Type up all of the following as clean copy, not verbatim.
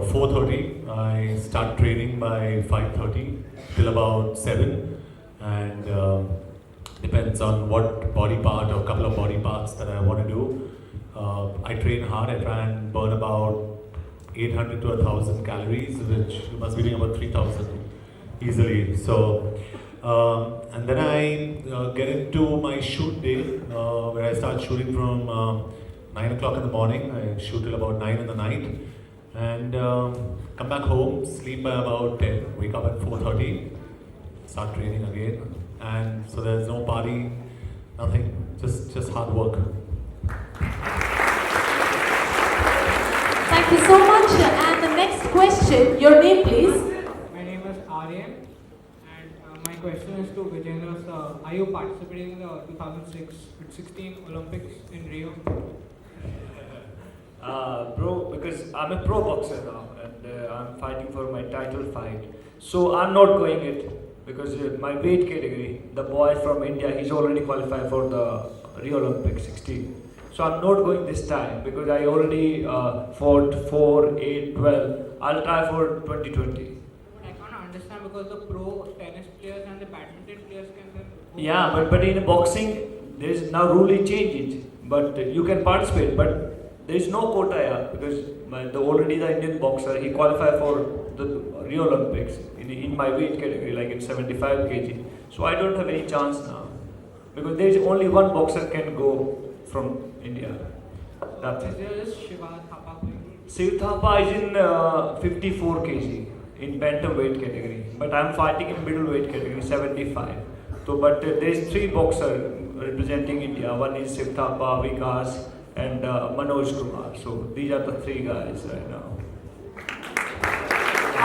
4:30. I start training by 5:30 till about 7, and depends on what body part or couple of body parts that I want to do. I train hard. I try and burn about 800 to 1,000 calories, which you must be doing about 3,000 easily. So, and then I get into my shoot day, where I start shooting from 9 o'clock in the morning. I shoot till about 9 in the night, and come back home, sleep by about 10, wake up at 4:30, start training again. And so there's no party, nothing, just hard work. Thank you so much. And the next question, your name please. My name is Aryan, and my question is to Vijayendra sir. Are you participating in the 2016 Olympics in Rio? Bro, because I'm a pro boxer now, and I'm fighting for my title fight. So I'm not going it because my weight category, the boy from India, he's already qualified for the Rio Olympics 16. So I'm not going this time because I already fought 4, 8, 12. I'll try for 2020. But I can't understand because the pro tennis players and the badminton players can then go. Yeah, but in boxing, there's now rule changed. But you can participate, but there is no quota here because already the Indian boxer, he qualified for the Rio Olympics in my weight category, like in 75 kg. So I don't have any chance now because there is only one boxer can go from India. That's Is it. there just Shiva Thapa playing? Shiv Thapa is in 54 kg in bantamweight category, but I'm fighting in middleweight category 75. So, but there is 3 boxers representing India. One is Shiv Thapa, Vikas, and Manoj Kumar. So these are the 3 guys right now.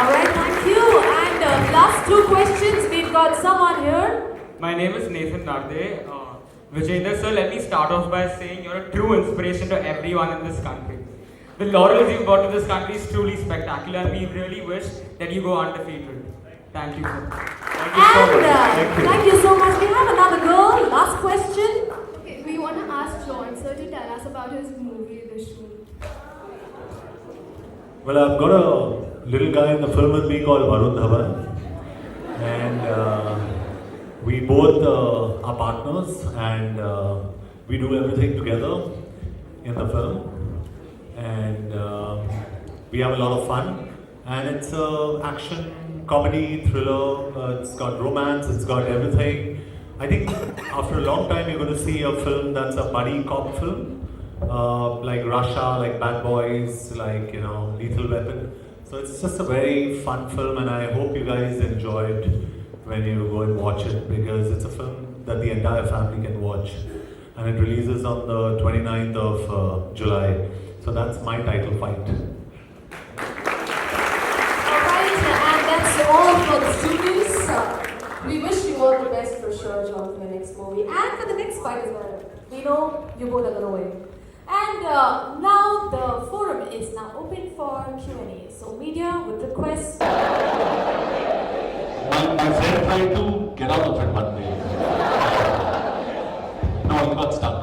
Alright, thank you. And last 2 questions, we've got someone here. My name is Nathan Narde. Vijayendra sir, let me start off by saying you're a true inspiration to everyone in this country. The laurels you've brought to this country is truly spectacular, and we really wish that you go undefeated. Thank you, sir. Thank you so much. Thank you so much. We have another girl. Last question. Okay, we want to ask John sir to tell us about his movie, The Shoot. Well, I've got a little guy in the film with me called Varun Dhawan, and we both are partners, and we do everything together in the film, and we have a lot of fun, and it's a action, comedy, thriller, it's got romance, it's got everything. I think after a long time you're going to see a film that's a buddy cop film, like Russia, like Bad Boys, like, you know, Lethal Weapon. So it's just a very fun film, and I hope you guys enjoy it when you go and watch it, because it's a film that the entire family can watch, and it releases on the 29th of July. So that's my title fight. Alright, and that's all for the students. We wish you all the best for sure, John, for the next movie and for the next fight as well. We know you both are going to win. And now the forum is now open for Q&A. So media would request. My friend tried to get out of it one day. No, he got stuck.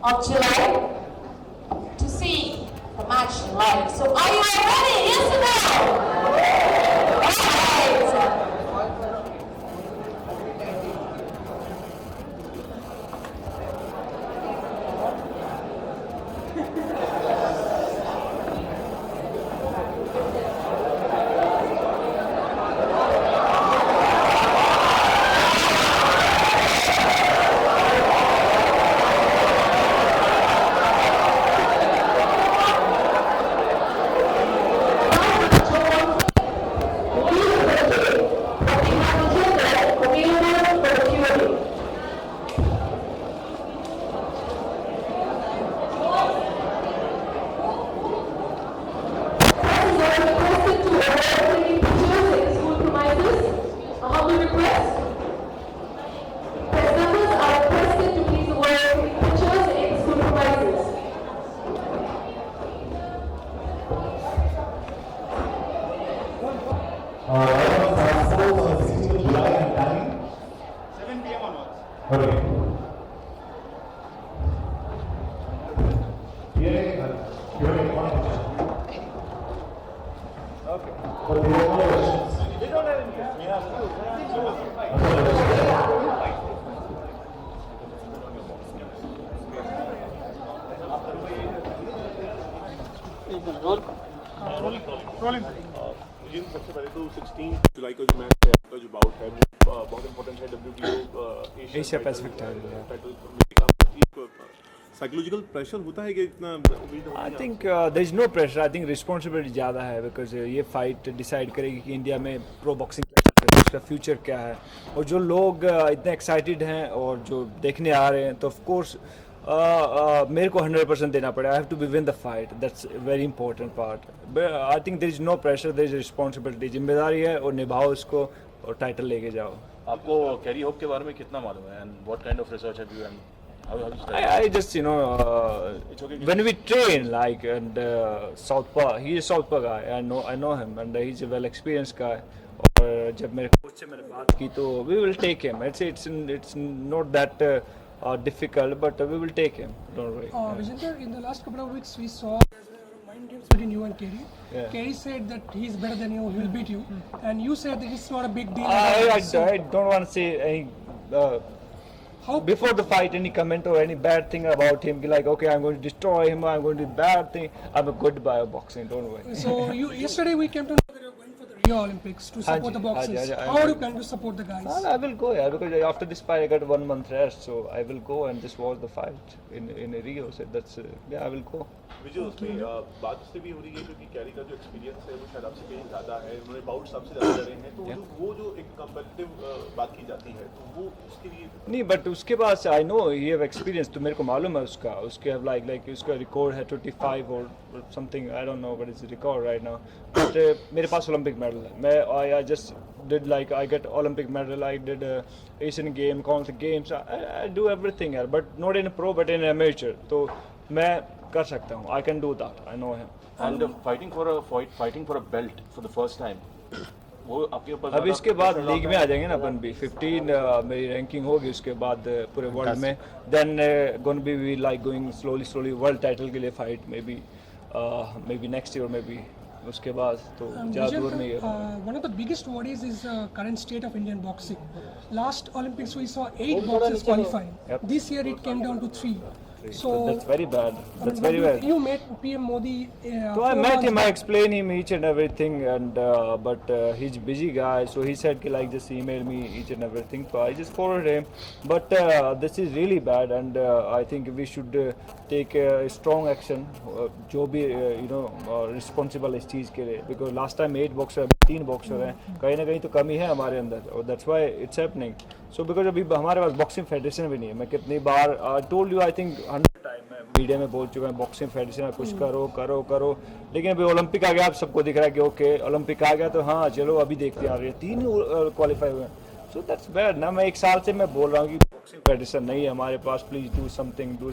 Of July to see the match live. So are you all ready? Yes or no? Alright. to avoid taking pictures in school premises. A humble request. Press members are requested to please avoid taking pictures in school premises. Passport 16th July and time? 7 p.m. onwards. Okay. You have any questions? Okay. But there are no questions. We don't have any questions. We have मुझे सबसे पहले तो 16 जुलाई का जो match है आपका जो bought है वो बहुत इंपॉर्टेंट है WBO Asia Pacific title psychological pressure होता है कि इतना उम्मीद I think there is no pressure. I think responsibility ज़्यादा है बिकॉज ये फाइट डिसाइड करेगी कि इंडिया में प्रो बॉक्सिंग उसका फ्यूचर क्या है. और जो लोग इतने एक्साइटेड हैं और जो देखने आ रहे हैं तो ऑफ कोर्स मेरे को 100% देना पड़ेगा. I have to be win the fight. That's very important part. I think there is no pressure. There is responsibility. जिम्मेदारी है और निभाओ उसको और टाइटल लेके जाओ. आपको कैरी होप के बारे में कितना मालूम है and what kind of research have you and I just when we train like and Southpaw, he is Southpaw guy. I know him and he's a well experienced guy. और जब मेरे coach से मैंने बात की तो we will take him. It's not that difficult, but we will take him. Don't worry. Vijender, in the last couple of weeks, we saw mind games between you and Kerry. Yeah. Kerry said that he's better than you, he will beat you, and you said that it's not a big deal. I don't want to say any. How Before the fight, any comment or any bad thing about him, like okay, I'm going to destroy him, I'm going to do bad thing. I'm a good buyer of boxing. Don't worry. So yesterday we came to know that you're going for the Rio Olympics to support the boxers. How are you planning to support the guys? I will go, yeah, because after this fight I got 1 month rest, so I will go and just watch the fight in Rio. So that's yeah, I will go. विजय उसमें बात इससे भी हो रही है क्योंकि carry का जो एक्सपीरियंस है वो शायद आपसे कहीं ज़्यादा है. उन्होंने बाउट्स आपसे ज़्यादा लड़े हैं तो वो जो एक कंपेटिटिव बात की जाती है तो वो उसके लिए नहीं, बट उसके पास I know he have experience. तो मेरे को मालूम है उसके हैव लाइक उसका रिकॉर्ड है 25 और something. I don't know what is record right now. But मेरे पास ओलंपिक मेडल है. मैं I just did like I get Olympic medal. I did Asian game, Commonwealth games. I do everything यार, but not in pro but in amateur. तो मैं कर सकता हूँ. I can do that. I know him. And fighting for a belt for the first time वो आपके ऊपर. अब इसके बाद लीग में आ जाएंगे ना अपन भी. 15 मेरी रैंकिंग होगी उसके बाद पूरे वर्ल्ड में. Then gonna be like going slowly world title के लिए fight maybe next year maybe. उसके बाद तो ज़्यादा दूर नहीं है. One of the biggest worries is current state of Indian boxing. Last Olympics we saw 8 boxers qualifying. Yep. This year it came down to 3. So that's very bad. That's very bad. You met PM Modi. So I met him. I explained him each and everything, and but he's a busy guy. So he said, like, just email me each and everything. So I just forwarded him. But this is really bad, and I think we should take strong action. जो भी responsible इस चीज़ के लिए. Because last time 8 boxer, 3 boxer हैं. कहीं ना कहीं तो कमी है हमारे अंदर. और that's why it's happening. So because अभी हमारे पास बॉक्सिंग फेडरेशन भी नहीं है. मैं कितनी बार told you I think 100 time मैं मीडिया में बोल चुका हूँ बॉक्सिंग फेडरेशन में कुछ करो. लेकिन अभी ओलंपिक आ गया. आप सबको दिख रहा है कि ओके ओलंपिक आ गया तो हाँ चलो अभी देखते आ रहे हैं. 3 क्वालिफाई हुए हैं. सो दैट्स बैड ना. मैं 1 साल से मैं बोल रहा हूँ कि बॉक्सिंग फेडरेशन नहीं है हमारे पास. Please do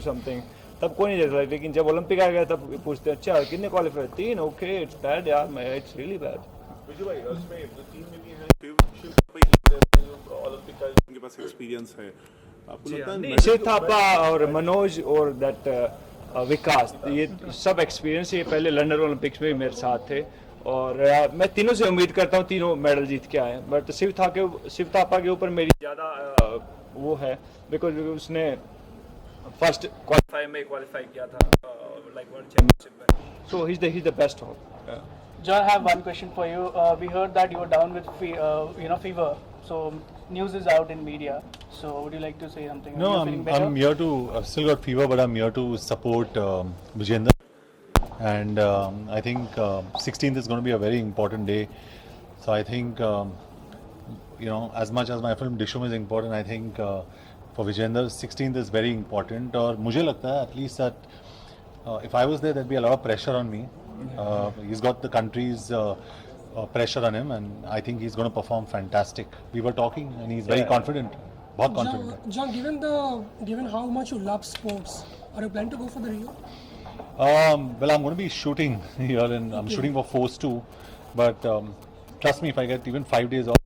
something. तब कोई नहीं देख रहा. लेकिन जब ओलंपिक आ गया तब पूछते हैं अच्छा कितने क्वालिफाई. 3. ओके इट्स बैड यार. It's really bad. विजय भाई उसमें टीम में भी है ओलंपिक का उनके पास एक्सपीरियंस है. आपको लगता है शिव थापा और मनोज और दैट विकास ये सब एक्सपीरियंस ये पहले लंदन ओलंपिक्स में भी मेरे साथ थे. और मैं तीनों से उम्मीद करता हूँ तीनों मेडल जीत के आए. बट शिव थापा के ऊपर मेरी ज़्यादा वो है बिकॉज उसने फर्स्ट क्वालिफाई किया था लाइक वर्ल्ड चैंपियनशिप में. So he is the best of. John, I have one question for you. We heard that you were down with fever. So news is out in media. So would you like to say something? No, I'm here to. I've still got fever, but I'm here to support Vijender. And I think 16th is going to be a very important day. So I think as much as my film Dishum is important, I think for Vijender 16th is very important. और मुझे लगता है at least that if I was there, there'd be a lot of pressure on me. He's got the country's pressure on him, and I think he's going to perform fantastic. We were talking, and he's very confident. बहुत confident. John, given how much you love sports, are you planning to go for the Rio? Well, I'm going to be shooting here, and I'm shooting for Force 2. But trust me, if I get even 5 days off,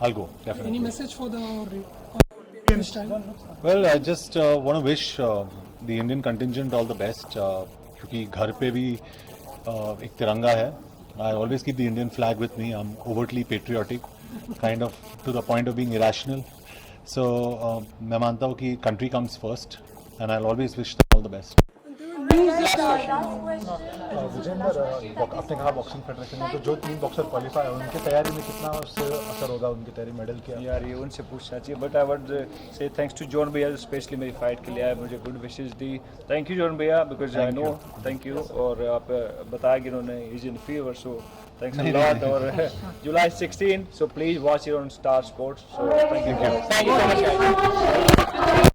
I'll go definitely. Any message for the this time? Well, I just want to wish the Indian contingent all the best. क्योंकि घर पे भी एक तिरंगा है. I always keep the Indian flag with me. I'm overtly patriotic, kind of to the point of being irrational. So मैं मानता हूँ कि country comes first, and I'll always wish them all the best. Vijender आपने कहा boxing federation में तो जो 3 boxer qualify है उनकी तैयारी में कितना उससे असर होगा उनकी तैयारी मेडल की? यार ये उनसे पूछना चाहिए, but I would say thanks to John भैया स्पेशली मेरी फाइट के लिए आए, मुझे गुड विशेस दी. थैंक यू जॉन भैया, because I know. Thank you. और आप बताया कि उन्होंने is in fever, so thanks a lot. और जुलाई 16, so please watch it on Star Sports. So thank you.